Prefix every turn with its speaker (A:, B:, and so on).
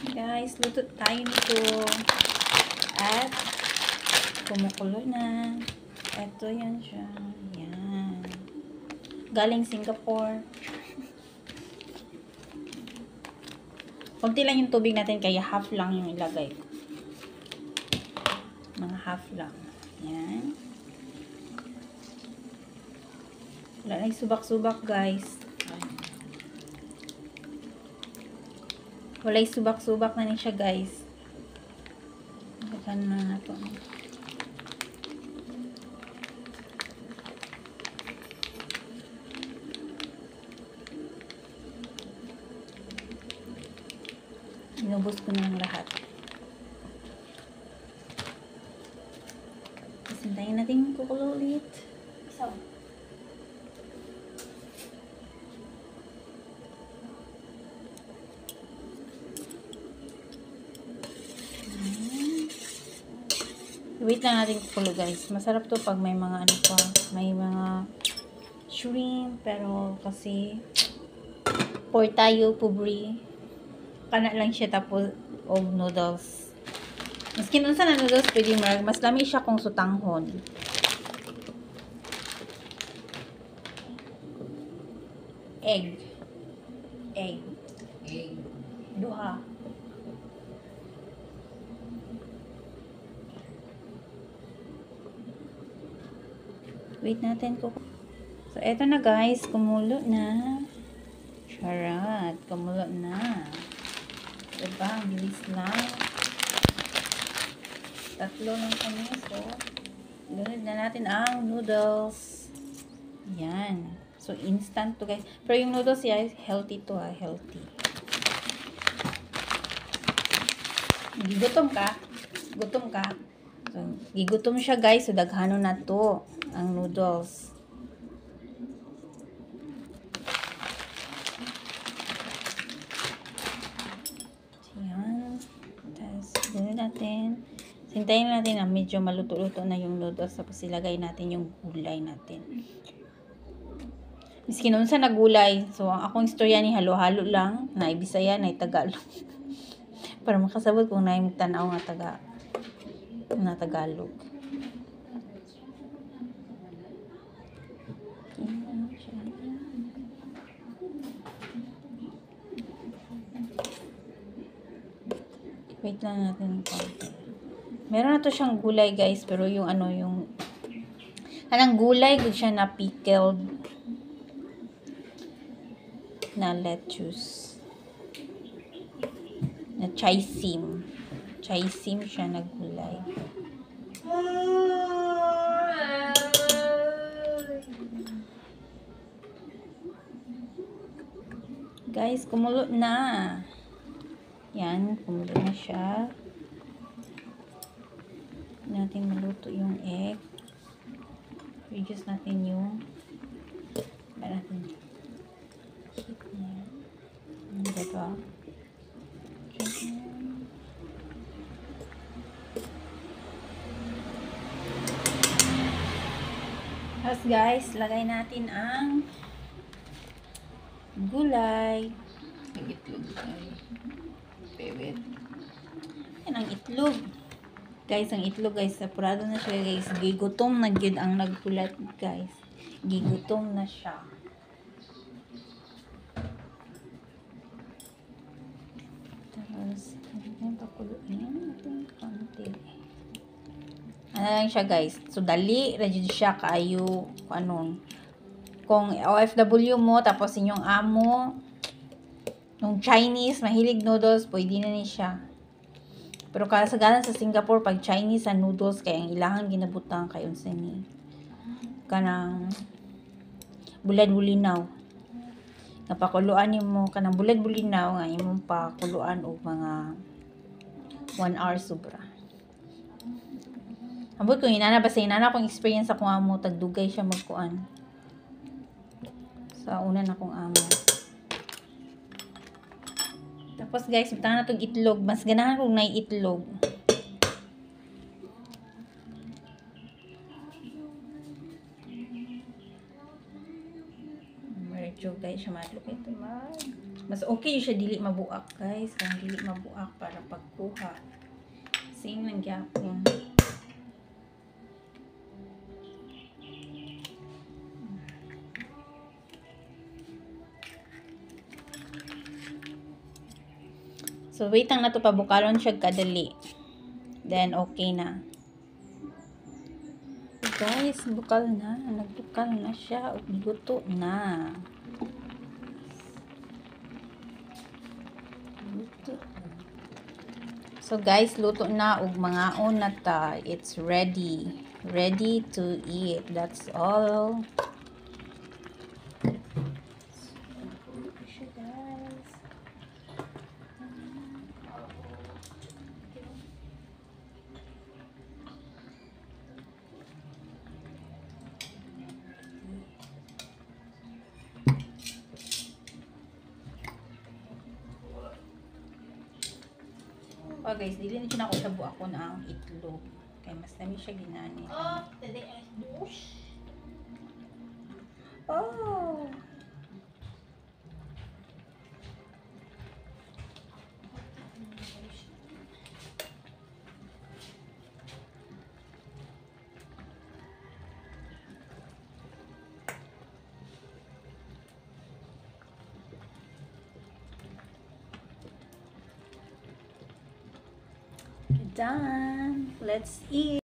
A: Guys, luto tayo nito. At kumukulo na. Ito yan siya. Yan. Galing Singapore. Kunti lang yung tubig natin, kaya half lang yung ilagay. Mga half lang. Yan. Wala na yung subak-subak, guys. Wala yung subak-subak na niya siya, guys. Lagyan na na ito. Inubos ko na ng lahat. Sintayin natin kukulo ulit. Isaw. Wait lang natin kukulo, guys. Masarap to pag may mga ano pa. May mga shrimp. Pero kasi pour tayo, pubri. Kana lang siya tapos og noodles. Maski nun sa na noodles pwede mas lami siya kung sutanghon. Egg. Duha. Wait natin ko. So eto na, guys, kumulo na. Charat, kumulo na. Diba? Ang bilis lang. Tatlo lang kami. So, lunod na natin ang noodles. Yan. So, instant to, guys. Pero yung noodles, guys, healthy to, ha. Healthy. Gigutom ka. Gutom ka. So, gigutom siya, guys. So, daghano na to. Ang noodles. Natin. Sintayin natin na medyo maluto-luto na yung noodles, tapos ilagay natin yung gulay natin. Miskin nun sa nagulay. So, ang akong istorya ni halo-halo lang. Na Bisaya, na Tagalog. Para makasabot kung na tanaw nga Tagalog. Wait lang natin konti. Meron na to siyang gulay, guys, pero yung anong gulay gud siya na pickled na lettuce. Na chisim. Chisim siya na gulay. Guys, kumulo na. Yan, kumulo na siya. Natin maluto yung egg. Reduce natin yung natin heat niya. Diba? Tapos, guys, lagay natin ang gulay.
B: Ang itlog tayo. Bebet.
A: Yan ang itlog. Guys, ang itlog, guys, sapurado na siya, guys. Gigutom na gyud ang nagkulat, guys. Gigutom na siya. Tapos, pakuluin natin konti. Ano lang siya, guys. So, dali, ready siya kaayo, kung OFW mo, tapos inyong amo, nung Chinese, mahilig noodles, pwede na ni siya. Pero kasagaran sa Singapore, pag Chinese sa noodles, kaya ang ilahang ginabutang kayo sa ni kanang bulad-bulinaw. Napakuluan mo kanang bulad-bulinaw nga imong pakuluan og mga 1 hour sobra. Ambot ko inana basta inana akong experience akong amo, tagdugay siya magkuan. Sa una na akong amo. Tapos, guys, bitahan na itong itlog. Mas ganahan kung may itlog. Medyo, guys, siya matlog ito. Mas okay siya dili mabuak, guys. Kung dili mabuak para pagkuha. Same lang gyapon. So, wait lang na to pabukalon siya kadali. Then, okay na. So, guys, bukal na. Nagbukal na siya. Luto na. Luto na. So, guys, luto na. Ug mga na ta. It's ready. Ready to eat. That's all. Siya, guys. Oh guys, dili na siya nakusabo ako na ang itlog. Kaya mas nami siya ginani. Oh, today I douche. Oh. Done. Let's eat.